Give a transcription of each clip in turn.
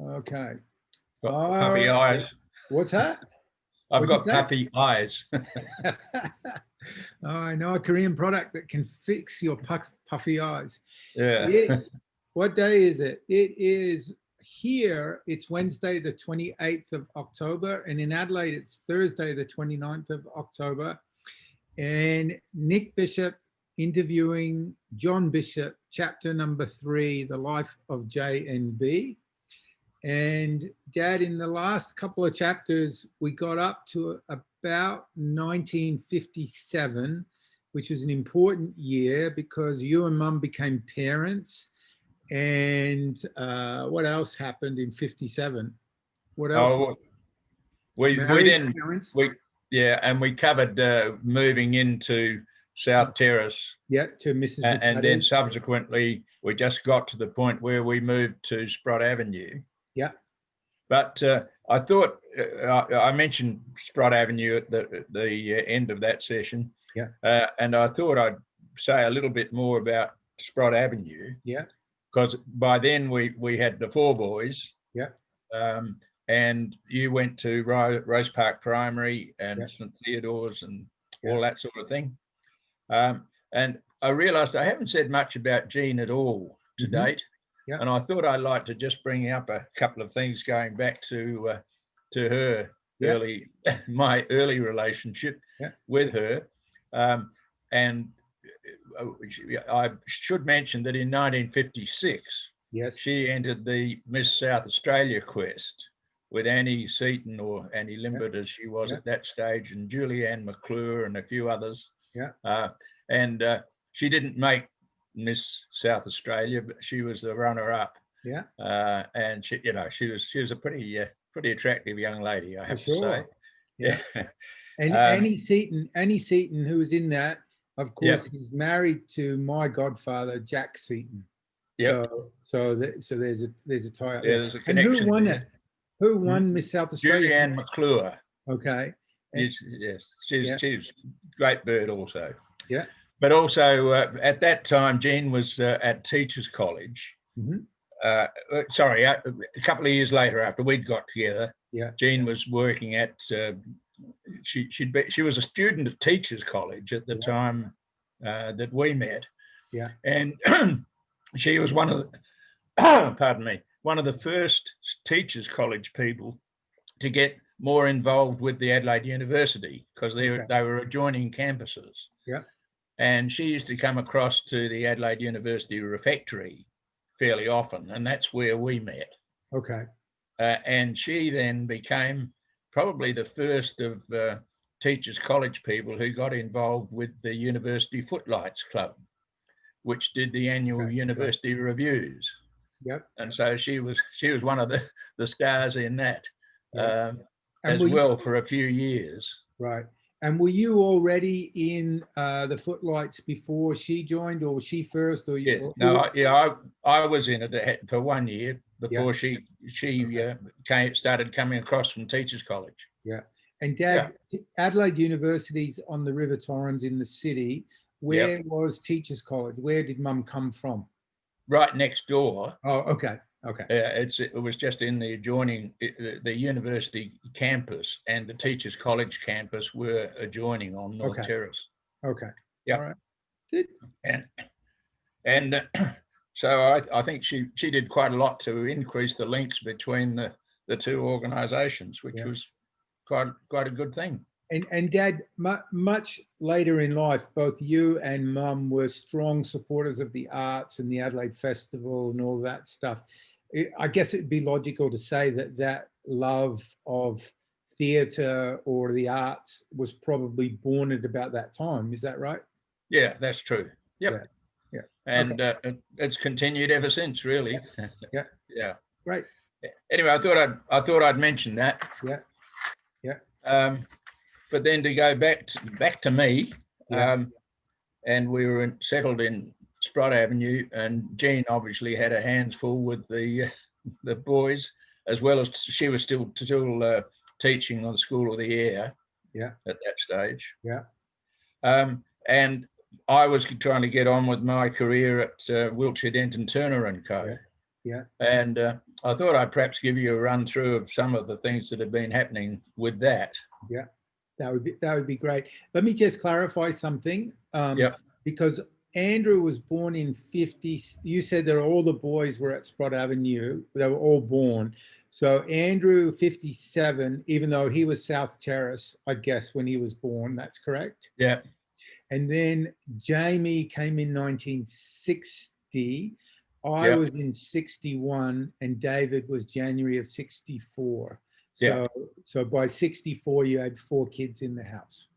Okay. Got puffy eyes. What's that? I've What'd you got say? puffy eyes. Oh, I know a Korean product that can fix your puffy eyes. Yeah. What day is it? It is here. It's Wednesday, the 28th of October. And in Adelaide, it's Thursday, the 29th of October. And Nick Bishop interviewing John Bishop, chapter number 3, The Life of JNB. And Dad, in the last couple of chapters, we got up to about 1957, which was an important year because you and Mum became parents. And what else happened in 57? What else? Oh, we Married then parents? and we covered moving into South Terrace. Yeah, to Mrs. And then subsequently we just got to the point where we moved to Sprott Avenue. Yeah. But I thought I mentioned Sprott Avenue at the end of that session. Yeah. And I thought I'd say a little bit more about Sprott Avenue. Yeah. Because by then we had the 4 boys. Yeah. And you went to Rose Park Primary and St Theodore's and all that sort of thing. And I realised I haven't said much about Jean at all to date. Yeah. And I thought I'd like to just bring up a couple of things going back to her my early relationship with her. And I should mention that in 1956, she entered the Miss South Australia quest with Annie Seaton, or Annie Limbert as she was at that stage, and Julianne McClure and a few others. And she didn't make Miss South Australia, but she was the runner-up. Yeah. And she was a pretty attractive young lady, I have to say. Yeah. And Annie Seaton, who was in that, of course, is married to my godfather, Jack Seaton. Yeah. So there's a tie up. Yeah, there's a connection. And who won it? Who won Miss South Australia? Julianne McClure. Okay. Yes, she's a great bird also. Yeah. But also at that time, Jean was at Teachers College. Sorry, a couple of years later, after we'd got together, Jean was working at. She was a student at Teachers College at the time that we met. Yeah. And she was one of the first Teachers College people to get more involved with the Adelaide University, because they were adjoining campuses. Yeah. And she used to come across to the Adelaide University refectory fairly often, and that's where we met. Okay. And she then became probably the first of Teachers College people who got involved with the University Footlights Club, which did the annual university reviews. Yep. And so she was one of the stars in that as well for a few years. Right. And were you already in the Footlights before she joined, or was she first? Or you? I was in it for 1 year before she started coming across from Teachers College. Yeah. And Dad, Adelaide University's on the River Torrens in the city. Where was Teachers College? Where did Mum come from? Right next door. Oh, okay. Okay. It was just in the adjoining, the university campus and the Teachers College campus were adjoining on North Terrace. Okay. Yeah. All right. Good. And so I think she did quite a lot to increase the links between the two organisations, which was quite a good thing. And Dad, much later in life, both you and Mum were strong supporters of the arts and the Adelaide Festival and all that stuff. I guess it'd be logical to say that love of theatre or the arts was probably born at about that time. Is that right? Yeah, that's true. Yep. Yeah. And it's continued ever since, really. Yeah. Yeah. Great. Anyway, I thought I'd mention that. Yeah. Yeah. But then to go back to me, and we were settled in Sprott Avenue, and Jean obviously had her hands full with the boys, as well as she was still teaching on the School of the Air. Yeah. At that stage. Yeah. And I was trying to get on with my career at Wiltshire Denton Turner and Co. Yeah. And I thought I'd perhaps give you a run through of some of the things that have been happening with that. Yeah, that would be great. Let me just clarify something. Yep. Because Andrew was born in 50. You said that all the boys were at Sprott Avenue. They were all born. So Andrew, 57, even though he was South Terrace, I guess, when he was born. That's correct. Yeah. And then Jamie came in 1960. I Yep. was in 61, and David was January of 64. Yeah. So by 64, you had 4 kids in the house.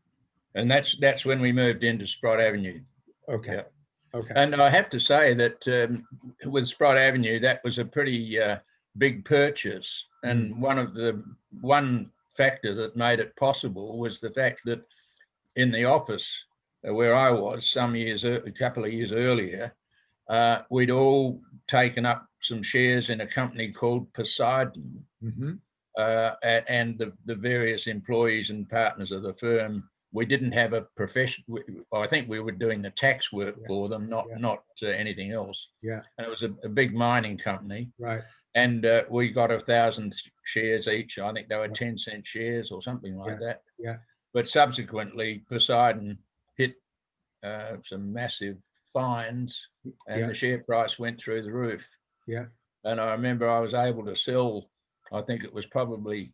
And that's when we moved into Sprott Avenue. Okay. Yep. Okay. And I have to say that with Sprott Avenue, that was a pretty big purchase. And one factor that made it possible was the fact that in the office where I was a couple of years earlier, we'd all taken up some shares in a company called Poseidon. And the various employees and partners of the firm, we didn't have a profession. I think we were doing the tax work for them, not anything else. Yeah. And it was a big mining company. Right. And we got 1,000 shares each. I think they were 10-cent shares or something like that. Yeah. But subsequently, Poseidon hit some massive fines, and the share price went through the roof. Yeah. And I remember I was able to sell, I think it was probably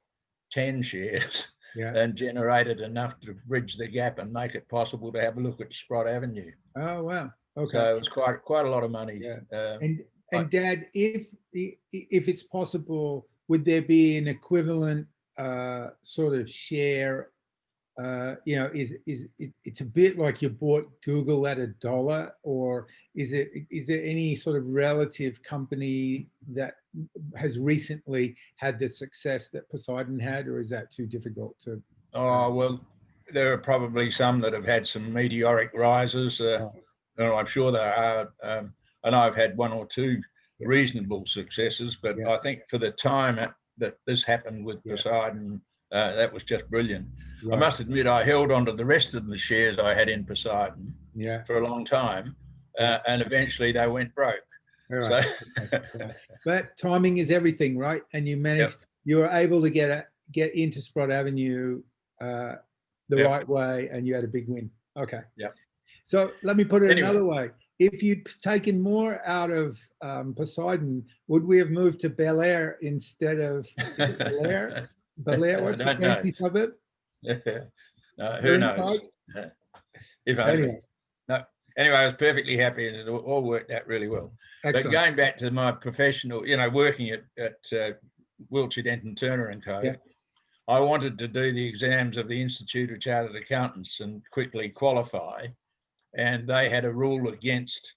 10 shares, and generated enough to bridge the gap and make it possible to have a look at Sprott Avenue. Oh, wow. Okay. So it was quite a lot of money. Yeah. And Dad, if it's possible, would there be an equivalent sort of share? It's a bit like you bought Google at $1, or is there any sort of relative company that has recently had the success that Poseidon had, or is that too difficult to? Oh, well, there are probably some that have had some meteoric rises. I'm sure there are, and I've had 1 or 2 reasonable successes, but I think for the time that this happened with Poseidon, that was just brilliant. Right. I must admit, I held on to the rest of the shares I had in Poseidon for a long time, and eventually they went broke. Right. So, but timing is everything, right? And you managed, you were able to get into Sprott Avenue the right way, and you had a big win. Okay. Yeah. So let me put it another way. If you'd taken more out of Poseidon, would we have moved to Bel Air instead of Bel Air? Bel Air, what's the fancy suburb? Who knows? If only. Anyway. No. Anyway, I was perfectly happy, and it all worked out really well. Excellent. But going back to my professional, working at Wiltshire Denton Turner and Co., I wanted to do the exams of the Institute of Chartered Accountants and quickly qualify. And they had a rule against,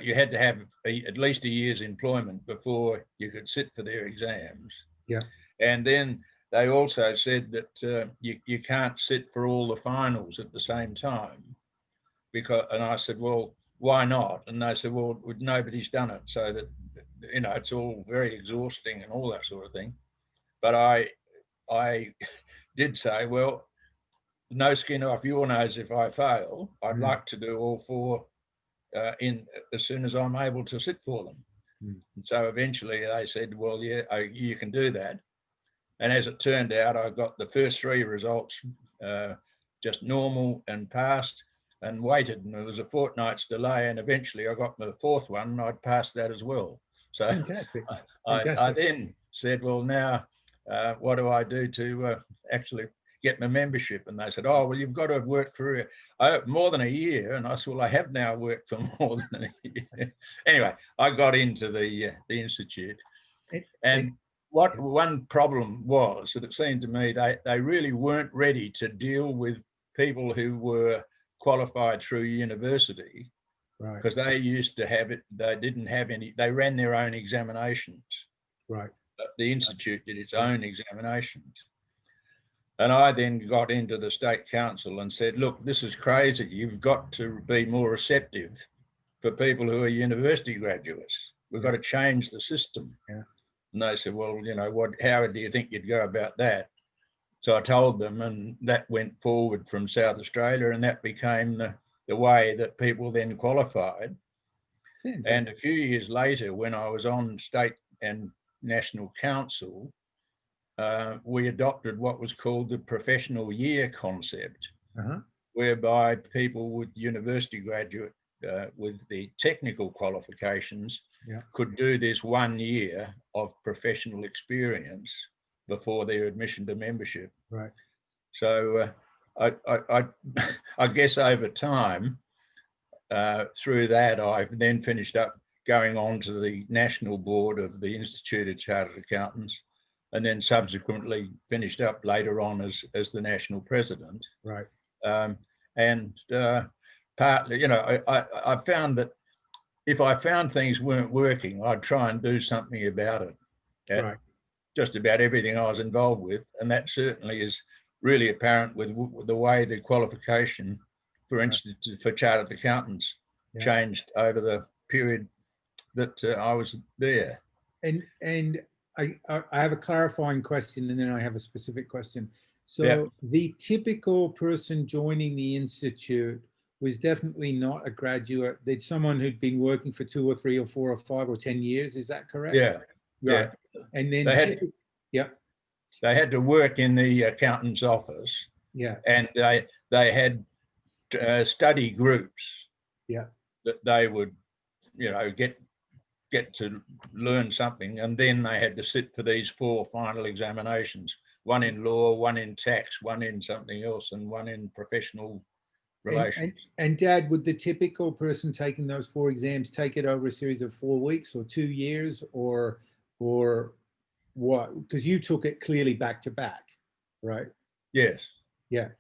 you had to have at least a year's employment before you could sit for their exams. Yeah. And then they also said that you can't sit for all the finals at the same time. And I said, well, why not? And they said, well, nobody's done it. So that, it's all very exhausting and all that sort of thing. But I did say, well, no skin off your nose if I fail. I'd like to do all 4 as soon as I'm able to sit for them. And so eventually they said, well, you can do that. And as it turned out, I got the first 3 results just normal and passed, and waited, and there was a fortnight's delay, and eventually I got the 4th one, and I'd passed that as well. So Fantastic. I then said, well, now what do I do to actually get my membership? And they said, oh, well, you've got to have worked for more than a year. And I said, well, I have now worked for more than a year. Anyway, I got into the institute. And what one problem was that it seemed to me they really weren't ready to deal with people who were qualified through university, because they used to have it. They didn't have any. They ran their own examinations. Right. The institute did its own examinations. And I then got into the State Council and said, look, this is crazy. You've got to be more receptive for people who are university graduates. We've got to change the system. Yeah. And they said, well, how do you think you'd go about that? So I told them, and that went forward from South Australia, and that became the way that people then qualified. Fantastic. And a few years later, when I was on state and National Council, we adopted what was called the professional year concept, whereby people with university graduate with the technical qualifications could do this 1 year of professional experience before their admission to membership. Right. So I guess over time, through that, I've then finished up going on to the national board of the Institute of Chartered Accountants, and then subsequently finished up later on as the national president. Right. Partly, I found that if I found things weren't working, I'd try and do something about it. Right. Just about everything I was involved with, and that certainly is really apparent with the way the qualification, for instance, for chartered accountants changed over the period that I was there. And I have a clarifying question, and then I have a specific question. So the typical person joining the Institute was definitely not a graduate. They'd someone who'd been working for 2 or 3 or 4 or 5 or 10 years. Is that correct? Yeah. Right. And then they had to work in the accountant's office. Yeah. And they had study groups. Yeah. That they would, get to learn something, and then they had to sit for these 4 final examinations: one in law, one in tax, one in something else, and one in professional relations. And Dad, would the typical person taking those 4 exams take it over a series of 4 weeks or 2 years, or what? Because you took it clearly back to back, right? Yes. Yeah.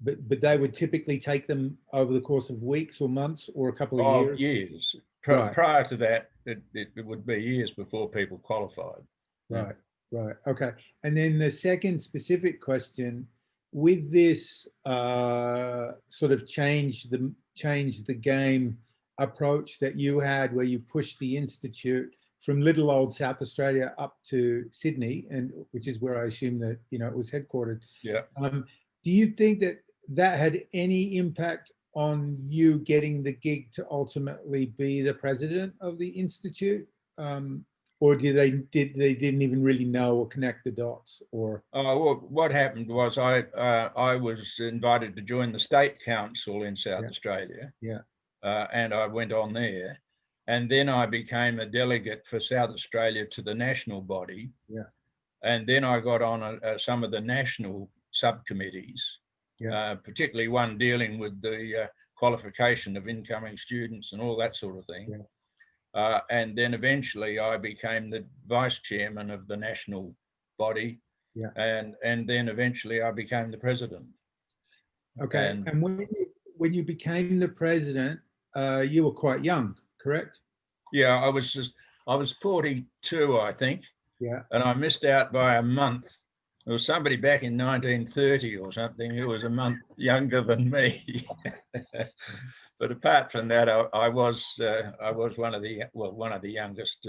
But they would typically take them over the course of weeks or months or a couple of years? Years. Prior to that, it would be years before people qualified. Right, right. Okay. And then the second specific question, with this sort of change the game approach that you had, where you pushed the Institute from little old South Australia up to Sydney, and which is where I assume that it was headquartered. Yeah. Do you think that had any impact on you getting the gig to ultimately be the president of the Institute, or they didn't even really know or connect the dots? Or well, what happened was I was invited to join the State Council in South Australia. Yeah. And I went on there, and then I became a delegate for South Australia to the national body. Yeah. And then I got on some of the national subcommittees. Particularly one dealing with the qualification of incoming students and all that sort of thing. And then eventually I became the vice chairman of the national body. And then eventually I became the president. Okay. And when you became the president, you were quite young, correct? Yeah, I was 42, I think. Yeah. And I missed out by a month. There was somebody back in 1930 or something who was a month younger than me. But apart from that, I was one of the youngest.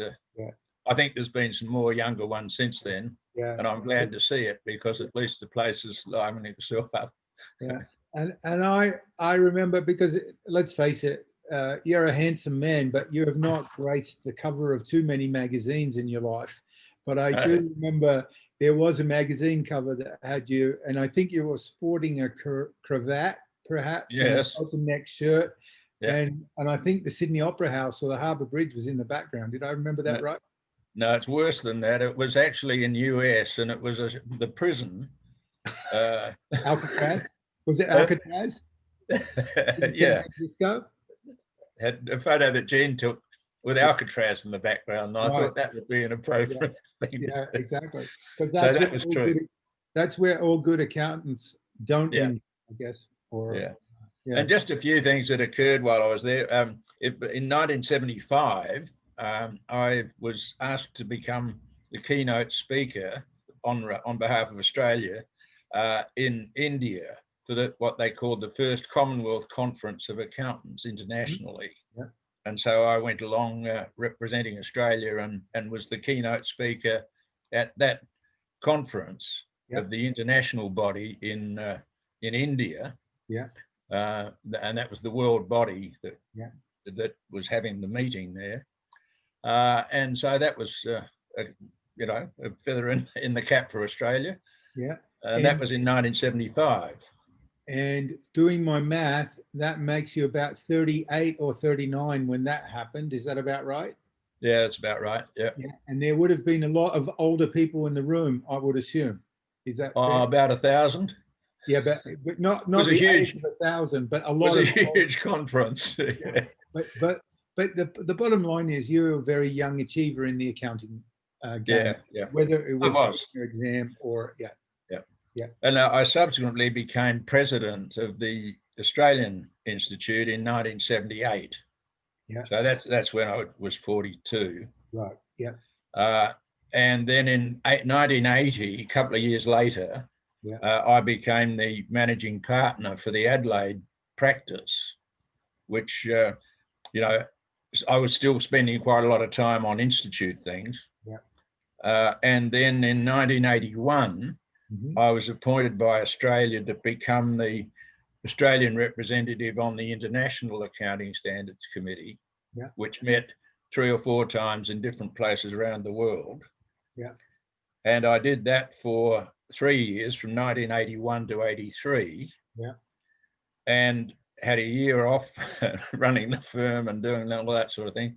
I think there's been some more younger ones since then, and I'm glad to see it, because at least the place is livening itself up. Yeah, and I remember, because let's face it, you're a handsome man, but you have not graced the cover of too many magazines in your life. But I do remember there was a magazine cover that had you, and I think you were sporting a cravat, perhaps, and an open neck shirt. And I think the Sydney Opera House or the Harbour Bridge was in the background. Did I remember that right? No, it's worse than that. It was actually in US, and it was the prison. Alcatraz? Was it Alcatraz? Yeah. Had a photo that Jean took with Alcatraz in the background, and I thought that would be an appropriate thing. Yeah, exactly. So that was true. That's where all good accountants don't end, I guess. And just a few things that occurred while I was there. In 1975, I was asked to become the keynote speaker on behalf of Australia in India for what they called the first Commonwealth Conference of Accountants internationally. And so I went along representing Australia and was the keynote speaker at that conference of the international body in India. And that was the world body that was having the meeting there. And so that was you know, a feather in the cap for Australia. Yeah. And that was in 1975. And doing my math, that makes you about 38 or 39 when that happened. Is that about right? Yeah, that's about right. Yeah. Yeah. And there would have been a lot of older people in the room, I would assume. Is that fair? About 1,000. Yeah, but not was a the huge- age of 1,000, but a It was lot a of huge conference. Yeah. but the bottom line is you're a very young achiever in the accounting game, Yeah. whether it I was was. your exam or Yeah. Yeah. And I subsequently became president of the Australian Institute in 1978. Yeah. So that's when I was 42. Right. Yeah. And then in 1980, a couple of years later, Yeah. I became the managing partner for the Adelaide practice, which, you know, I was still spending quite a lot of time on institute things. Yeah. And then in 1981, Mhm. I was appointed by Australia to become the Australian representative on the International Accounting Standards Committee, Yeah. which met 3 or 4 times in different places around the world. Yeah. And I did that for 3 years, from 1981 to 83. Yeah. And had a year off running the firm and doing all that sort of thing.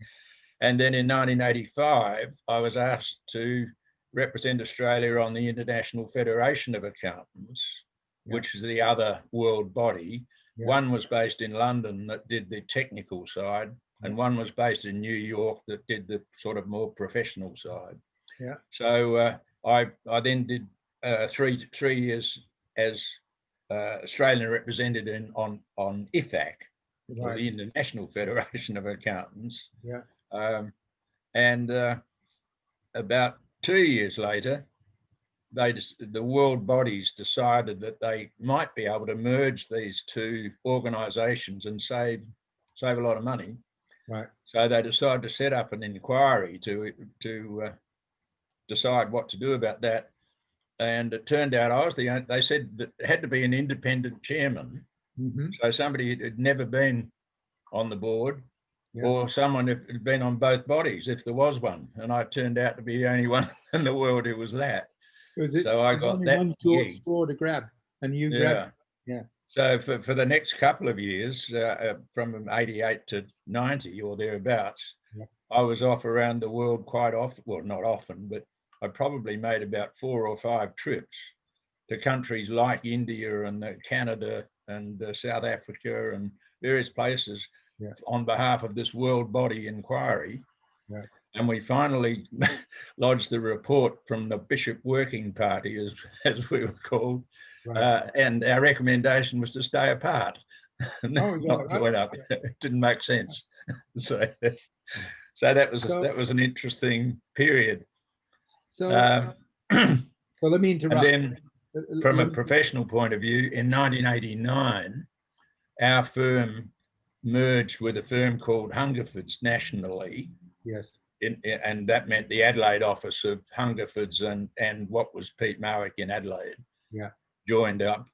And then in 1985, I was asked to represent Australia on the International Federation of Accountants, which is the other world body. One was based in London that did the technical side, and one was based in New York that did the sort of more professional side. Yeah. So I then did 3 years as Australian representative on IFAC, or the International Federation of Accountants. Yeah. And about 2 years later, the world bodies decided that they might be able to merge these two organisations and save a lot of money. Right. So they decided to set up an inquiry to decide what to do about that. And it turned out they said that it had to be an independent chairman. Mm-hmm. So somebody who had never been on the board, Yeah. or someone who had been on both bodies, if there was one. And I turned out to be the only one in the world who was that. So I got that one short straw to grab, and you grabbed. Yeah. So for the next couple of years, from 88 to 90 or thereabouts, I was off around the world quite often. Well, not often, but I probably made about 4 or 5 trips to countries like India and Canada and South Africa and various places on behalf of this world body inquiry. Yeah. And we finally lodged the report from the Bishop Working Party, as we were called. Right. And our recommendation was to stay apart, not join up. It didn't make sense. So that was an interesting period. So let me interrupt. And then, from a professional point of view, in 1989, our firm merged with a firm called Hungerford's nationally. Yes. And that meant the Adelaide office of Hungerford's and what was Pete Marwick in Adelaide joined up.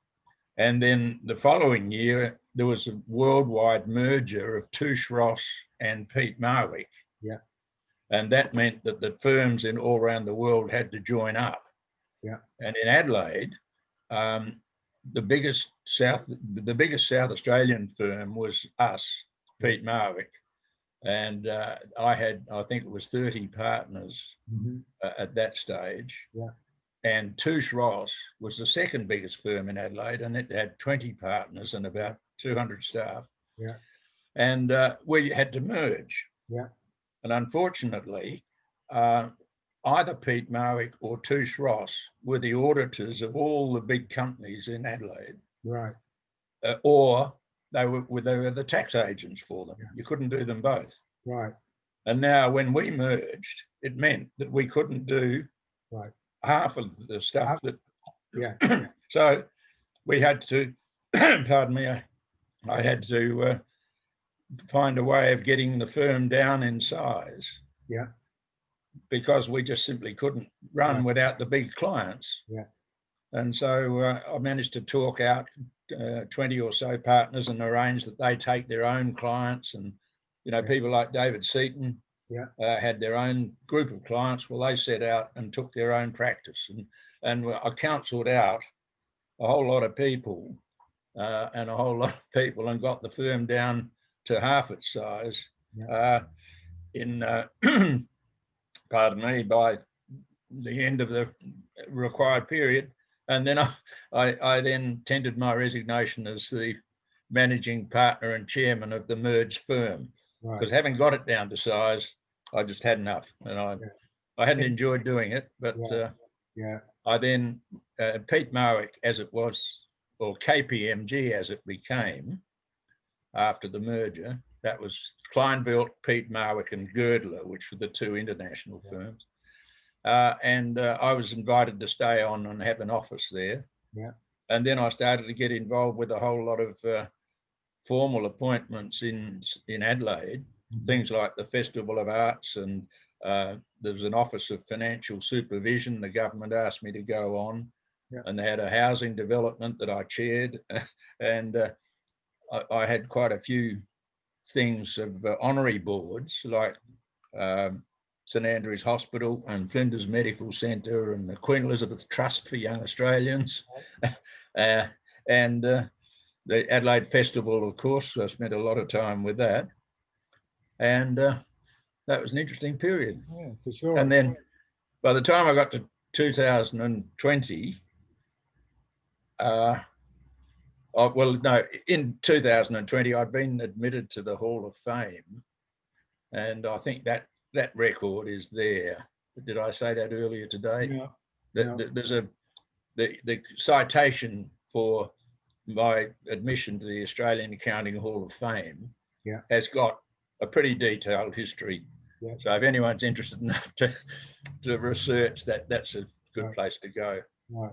And then the following year, there was a worldwide merger of Touche Ross and Pete Marwick. Yeah. And that meant that the firms in all around the world had to join up. Yeah. And in Adelaide, the biggest South Australian firm was us, Pete Marwick. And I think it was 30 partners at that stage. Yeah. And Touche Ross was the second biggest firm in Adelaide, and it had 20 partners and about 200 staff. Yeah. And we had to merge. Yeah. And unfortunately, either Pete Marwick or Touche Ross were the auditors of all the big companies in Adelaide. Right. Or they were the tax agents for them. You couldn't do them both. Right. And now when we merged, it meant that we couldn't do half of the stuff that. Yeah. So we had to, pardon me, I had to find a way of getting the firm down in size. Yeah. Because we just simply couldn't run without the big clients. Yeah. And so I managed to talk out 20 or so partners and arrange that they take their own clients. And, people like David Seaton had their own group of clients. Well, they set out and took their own practice, and I counselled out a whole lot of people and a whole lot of people, and got the firm down to half its size in pardon me, by the end of the required period. And then I then tendered my resignation as the managing partner and chairman of the merged firm, because having got it down to size, I just had enough, and I hadn't enjoyed doing it. But I then Pete Marwick, as it was, or KPMG as it became after the merger, that was Kleinvelt, Pete Marwick, and Girdler, which were the two international firms. And I was invited to stay on and have an office there. And then I started to get involved with a whole lot of formal appointments in Adelaide, things like the Festival of Arts, and there was an Office of Financial Supervision the government asked me to go on, and they had a housing development that I chaired, and I had quite a few things of honorary boards, like St Andrews Hospital and Flinders Medical Centre and the Queen Elizabeth Trust for Young Australians, and the Adelaide Festival, of course. I spent a lot of time with that, and that was an interesting period. Yeah, for sure. And then by the time I got to 2020, well, no, in 2020, I'd been admitted to the Hall of Fame, and I think that record is there. Did I say that earlier today? There's the citation for my admission to the Australian Accounting Hall of Fame has got a pretty detailed history. So if anyone's interested enough to research that, that's a good place to go. Right.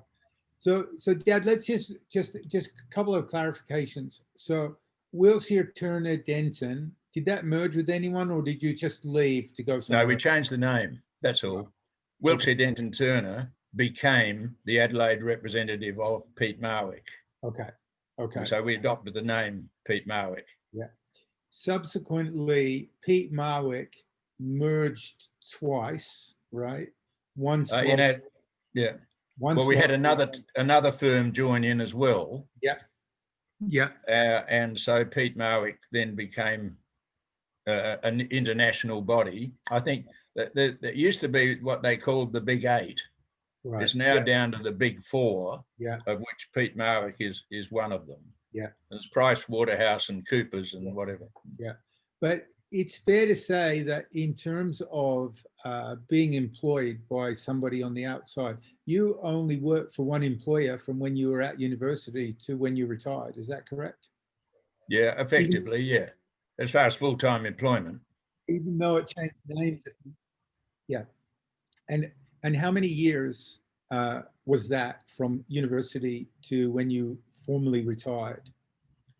So Dad, let's just a couple of clarifications. So Wilshire, Turner, Denton, did that merge with anyone, or did you just leave to go somewhere? No, we changed the name. That's all. Wilshire, Denton, Turner became the Adelaide representative of Pete Marwick. Okay. So we adopted the name Pete Marwick. Yeah. Subsequently, Pete Marwick merged twice, right? Once. Well, we had another firm join in as well. And so Pete Marwick then became an international body. I think that there used to be what they called the Big Eight. Right. It's now down to the Big Four, of which Pete Marwick is one of them. There's Price Waterhouse and Coopers and whatever. But it's fair to say that in terms of being employed by somebody on the outside, you only worked for one employer from when you were at university to when you retired. Is that correct? Yeah, effectively, as far as full-time employment. Even though it changed names. And how many years was that from university to when you formally retired?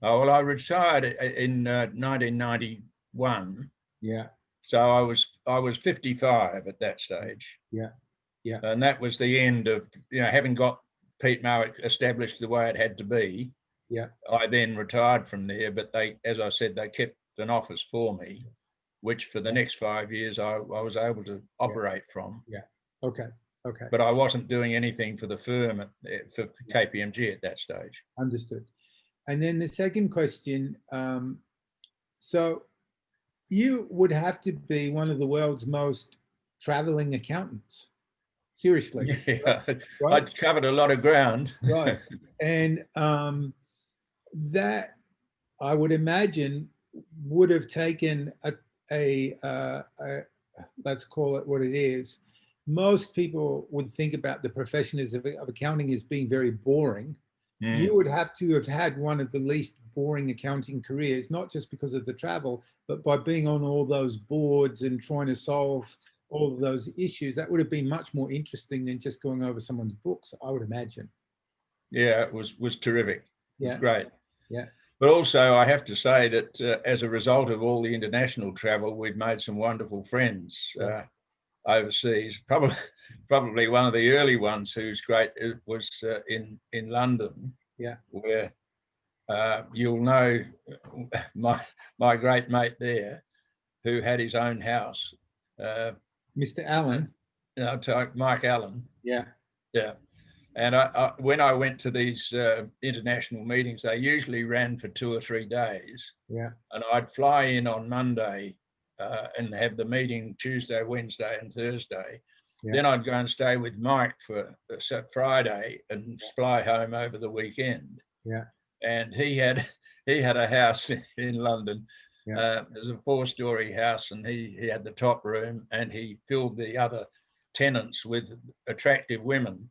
Oh, well, I retired in 1991. So I was 55 at that stage. And that was the end of, having got Pete Marwick established the way it had to be. I then retired from there, but they, as I said, they kept an office for me, which for the next 5 years I was able to operate from. Okay. But I wasn't doing anything for the firm for KPMG at that stage. Understood. And then the second question, so you would have to be one of the world's most traveling accountants. Seriously. Yeah, right? I'd covered a lot of ground. Right. And that, I would imagine, would have taken a let's call it what it is. Most people would think about the profession of accounting as being very boring. You would have to have had one of the least boring accounting careers, not just because of the travel, but by being on all those boards and trying to solve all of those issues. That would have been much more interesting than just going over someone's books, I would imagine. Yeah, it was terrific. It was great. Yeah. But also, I have to say that as a result of all the international travel, we've made some wonderful friends overseas. Probably one of the early ones who's great was in London. Where you'll know my great mate there, who had his own house Mr. Allen. Mike Allen. Yeah. Yeah. And when I went to these international meetings, they usually ran for 2 or 3 days. Yeah. And I'd fly in on Monday and have the meeting Tuesday, Wednesday, and Thursday. Yeah. Then I'd go and stay with Mike for Friday and fly home over the weekend. Yeah. And he had a house in London. Yeah. It was a 4-story house, and he had the top room, and he filled the other tenants with attractive women.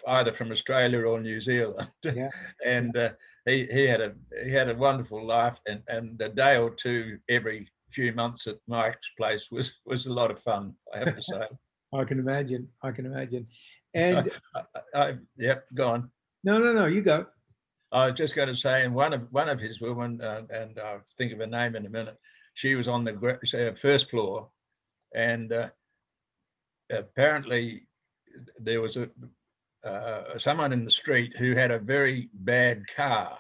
Either from Australia or New Zealand. Yeah. And he had a wonderful life, and a day or two every few months at Mike's place was a lot of fun, I have to say. I can imagine. And yep, go on. No, you go. I was just going to say, and one of his women, and I'll think of her name in a minute, she was on the first floor, and apparently there was someone in the street who had a very bad car.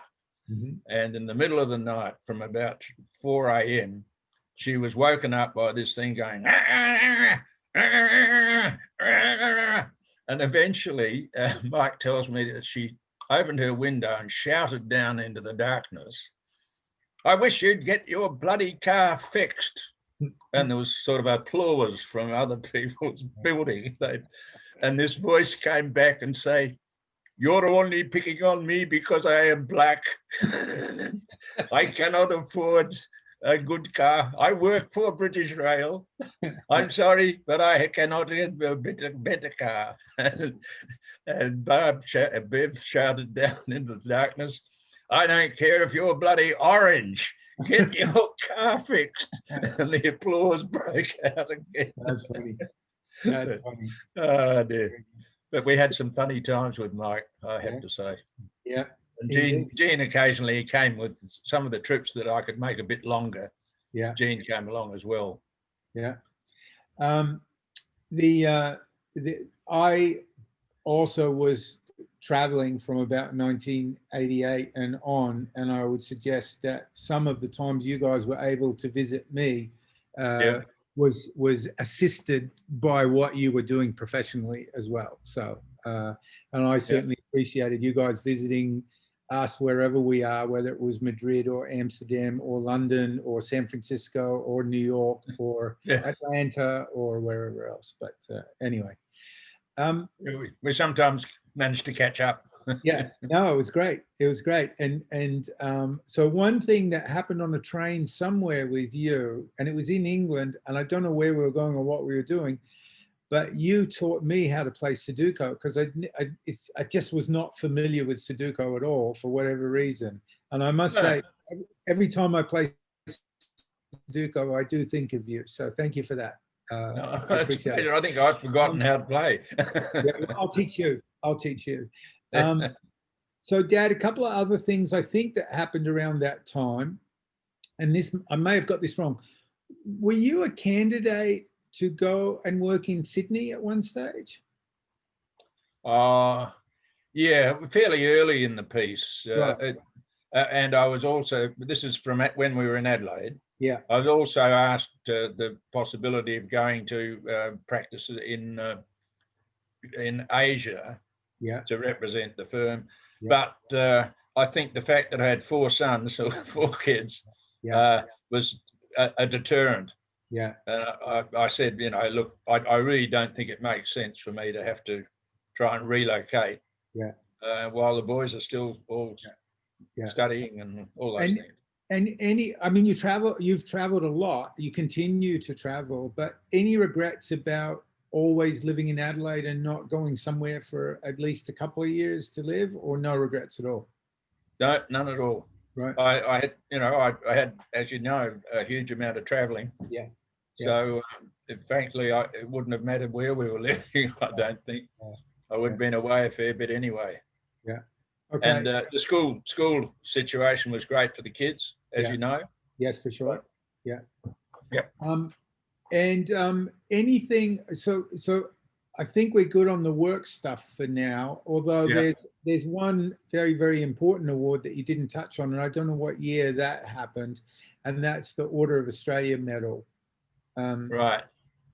Mm-hmm. And in the middle of the night, from about 4 a.m., she was woken up by this thing going, and eventually Mike tells me that she opened her window and shouted down into the darkness, "I wish you'd get your bloody car fixed." And there was sort of applause from other people's building. And this voice came back and said, "You're only picking on me because I am black. I cannot afford a good car. I work for British Rail. I'm sorry, but I cannot get a better car." And Bev shouted down into the darkness, "I don't care if you're bloody orange. Get your car fixed." And the applause broke out again. That's funny. That's funny. Oh, dear. But we had some funny times with Mike, I have to say. Yeah. And Gene occasionally came with some of the trips that I could make a bit longer. Yeah. Gene came along as well. Yeah. I also was traveling from about 1988 and on, and I would suggest that some of the times you guys were able to visit me was assisted by what you were doing professionally as well. So, and I certainly appreciated you guys visiting us wherever we are, whether it was Madrid or Amsterdam or London or San Francisco or New York or Atlanta or wherever else. But anyway. We sometimes managed to catch up. Yeah, no, it was great. It was great. And so one thing that happened on a train somewhere with you, and it was in England, and I don't know where we were going or what we were doing, but you taught me how to play Sudoku, because I just was not familiar with Sudoku at all for whatever reason. And I must say, every time I play Sudoku, I do think of you. So thank you for that. No, it's a pleasure. I think I've forgotten how to play. I'll teach you. So, Dad, a couple of other things I think that happened around that time, and this, I may have got this wrong. Were you a candidate to go and work in Sydney at one stage? Yeah, fairly early in the piece. Right. And I was also, this is from when we were in Adelaide. Yeah. I was also asked the possibility of going to practice in Asia to represent the firm. Yeah. But I think the fact that I had 4 sons, or 4 kids, was a deterrent. Yeah. I said, look, I really don't think it makes sense for me to have to try and relocate while the boys are still all studying and all those things. And I mean, you've traveled a lot, you continue to travel, but any regrets about always living in Adelaide and not going somewhere for at least a couple of years to live, or no regrets at all? No, none at all. Right. I had, I had, as you know, a huge amount of traveling. Yeah. So frankly, it wouldn't have mattered where we were living. I don't think I would have been away a fair bit anyway. Yeah. Okay. And the school situation was great for the kids, as you know. Yes, for sure. Yeah. Yep. And anything. So I think we're good on the work stuff for now. Although there's one very, very important award that you didn't touch on, and I don't know what year that happened, and that's the Order of Australia Medal. Right.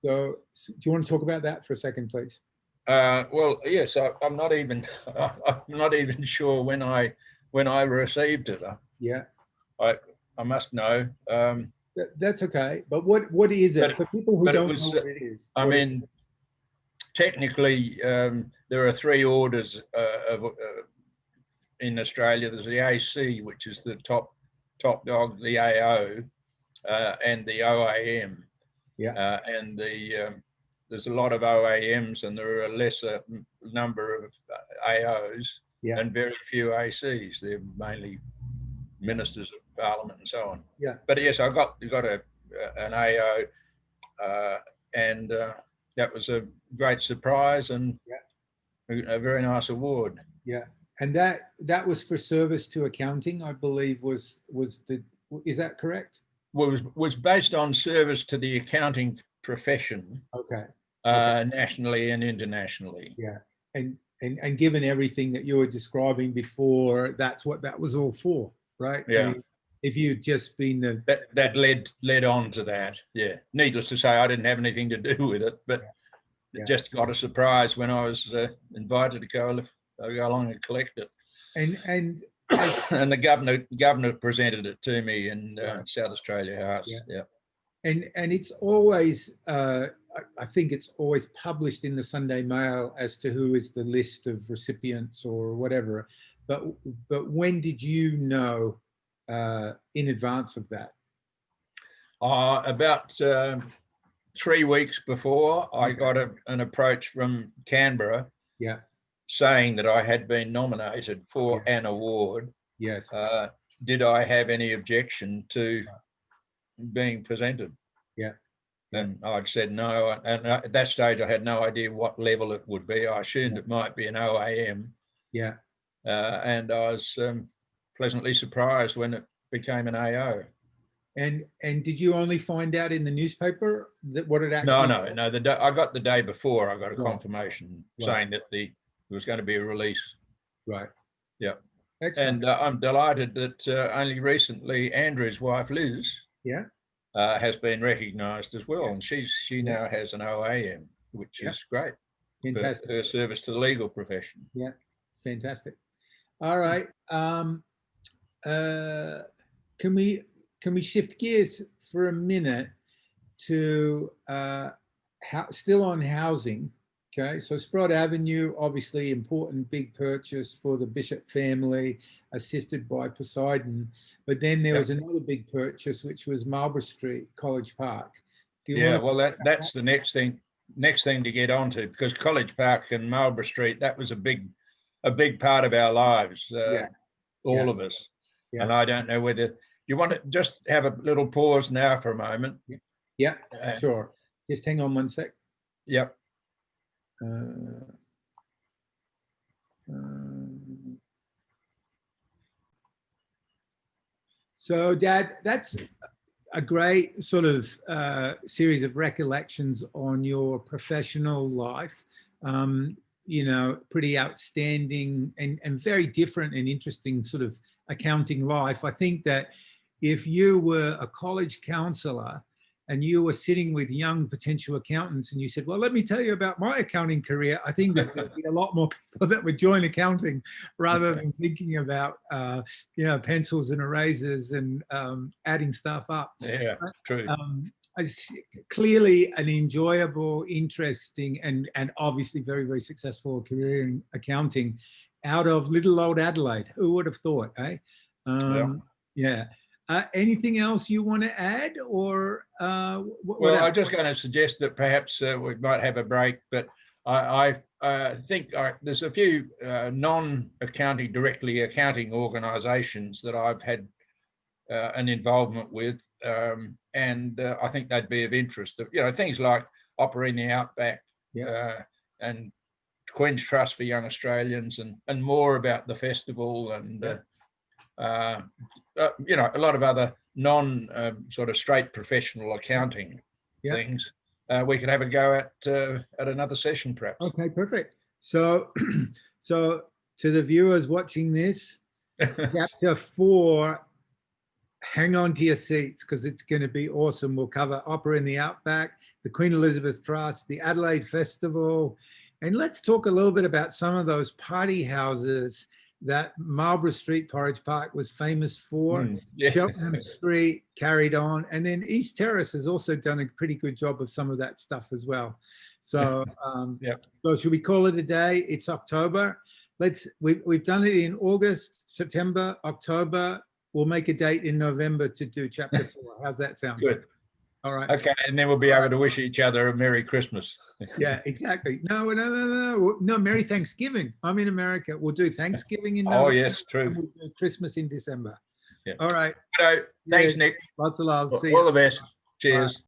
So do you want to talk about that for a second, please? Well, yes, I'm not even I'm not even sure when I received it. Yeah, I must know. that's okay. But what is it for people who But it don't know was. what it is? I mean, technically, there are three orders in Australia. There's the AC, which is the top dog, the AO, and the OAM. Yeah. And there's a lot of OAMs, and there are a lesser number of AOs, Yeah. and very few ACs. They're mainly ministers of parliament and so on. Yeah. But yes, I got an AO, and that was a great surprise and a very nice award. Yeah. And that was for service to accounting, I believe is that correct? Was based on service to the accounting profession. Okay. Nationally and internationally. Yeah. And given everything that you were describing before, that's what that was all for, right? Yeah. I mean, if you'd just been that led on to that. Yeah. Needless to say, I didn't have anything to do with it, but just got a surprise when I was invited to go along and collect it. And and the governor presented it to me in South Australia House. Yeah. And it's always, I think it's always published in the Sunday Mail as to who is the list of recipients or whatever. But when did you know in advance of that? About 3 weeks before, I got an approach from Canberra. Yeah. Saying that I had been nominated for an award. Yes. Did I have any objection to being presented? Yeah. And I'd said no. And at that stage, I had no idea what level it would be. I assumed it might be an OAM. Yeah. And I was pleasantly surprised when it became an AO. And did you only find out in the newspaper that what it actually? No. I got the day before. I got a confirmation saying that there was going to be a release. Right. Yeah. Excellent. And I'm delighted that only recently Andrew's wife, Liz, has been recognised as well. And she now has an OAM, which is great. Fantastic. For her service to the legal profession. Yeah. Fantastic. All right. Can we shift gears for a minute to still on housing? Okay, so Sprott Avenue, obviously important big purchase for the Bishop family, assisted by Poseidon. But then there was another big purchase, which was Marlborough Street, College Park. Well, that's the next thing to get onto, because College Park and Marlborough Street, that was a big part of our lives, all of us. Yeah. And I don't know whether you want to just have a little pause now for a moment. Yeah, sure. Just hang on one sec. Yep. So, Dad, that's a great sort of series of recollections on your professional life. You know, pretty outstanding and very different and interesting sort of accounting life. I think that if you were a college counselor and you were sitting with young potential accountants and you said, well, let me tell you about my accounting career, I think that there'd be a lot more people that would join accounting rather than thinking about, you know, pencils and erasers and adding stuff up. Yeah, true. Clearly an enjoyable, interesting, and obviously very, very successful career in accounting out of little old Adelaide. Who would have thought, eh? Yeah. Anything else you want to add, or? Well, I'm just going to suggest that perhaps we might have a break, but I think there's a few non-accounting, directly accounting organisations that I've had an involvement with, and I think they'd be of interest. You know, things like Opera in the Outback, and Queen's Trust for Young Australians, and more about the festival, and you know, a lot of other sort of straight professional accounting things. We could have a go at another session, perhaps. Okay, perfect. So, so to the viewers watching this, Chapter 4 hang on to your seats because it's going to be awesome. We'll cover Opera in the Outback, the Queen Elizabeth Trust, the Adelaide Festival, and let's talk a little bit about some of those party houses that Marlborough Street, Porridge Park was famous for. Yeah. Cheltenham Street carried on, and then East Terrace has also done a pretty good job of some of that stuff as well. So, so should we call it a day? It's October. We've done it in August, September, October. We'll make a date in November to do chapter 4. How's that sound? Good. All right. Okay, and then we'll be able to wish each other a Merry Christmas. Yeah, exactly. No. Merry Thanksgiving. I'm in America. We'll do Thanksgiving in November. Oh, yes, true. And we'll do Christmas in December. Yeah. All right. So, thanks, Nick. Lots of love. See All you. the best. Cheers. Bye.